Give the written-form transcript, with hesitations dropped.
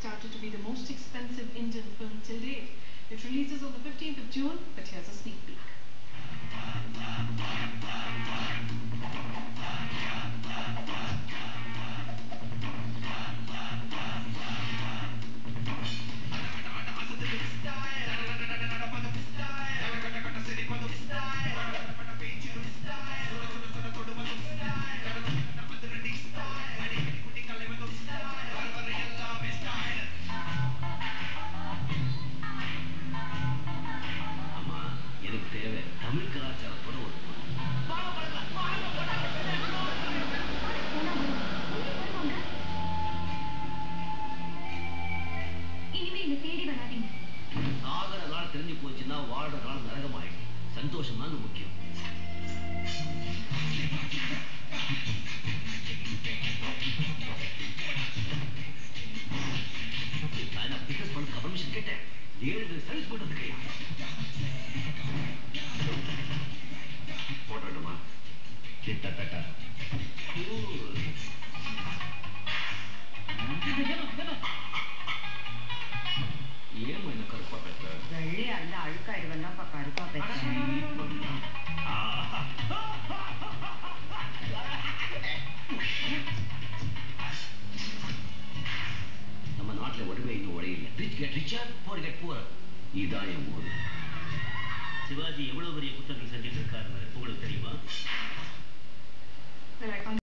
touted to be the most expensive Indian film till date. It releases on the 15th of June, but here's a sneak peek. சந்தோஷம் தான் முக்கியம். நான் பிக்கஸ் பண்ணதுக்கு permission கேட்டேன். 7 service பண்றதுக்கு போட்டோமா கிட்டத்தட்ட ஏன் என்ன கருப்பா பேசுற? வெள்ளி அல்ல அழுக்காயிடுவேன்னா கருப்பா பேசுறேன். நம்ம நாட்டுல ஒருவே இன்னும் உடையில rich get richer poor get poor. இதான் என் ஊர். சிவாஜி எவ்வளவு பெரிய புத்தகங்கள் செஞ்சுட்டு இருக்காருன்னு உங்களுக்கு தெரியுமா?